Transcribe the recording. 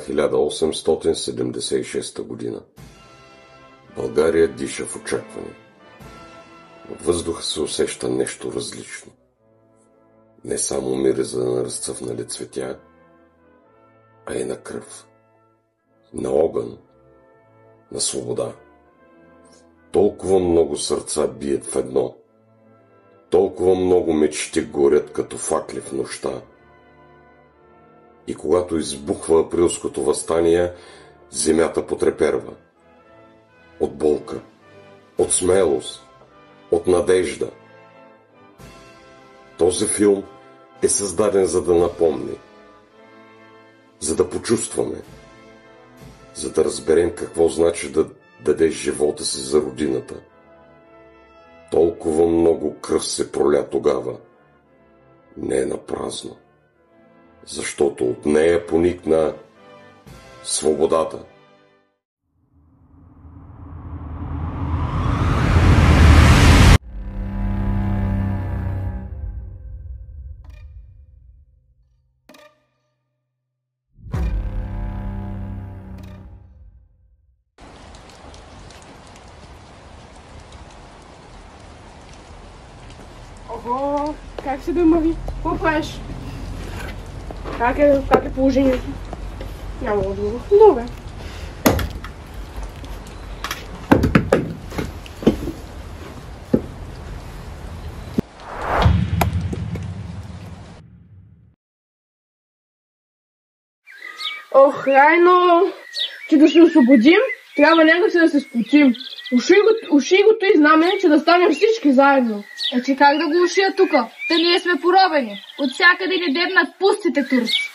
1876 година. България диша в очакване. Във въздуха се усеща нещо различно. Не само мириза на разцъфнали цветя, а и на кръв, на огън, на свобода. Толкова много сърца бият в едно, толкова много мечти горят като факли в нощта. И когато избухва априлското въстание, земята потреперва. От болка, от смелост, от надежда. Този филм е създаден за да напомни, за да почувстваме, за да разберем какво значи да дадеш живота си за родината. Толкова много кръв се проля тогава. Не е напразно, защото от нея поникна свободата. Ого, как се домави? Какво правиш? Как е положението? Няма отговор. Добре. Ох, Райно, че да се освободим, трябва някак да се сплотим. Уши го и знаме, че да станем всички заедно. Че как да го ушия тука? Та ние сме поробени. От всякъде ни дебнат пустите турци.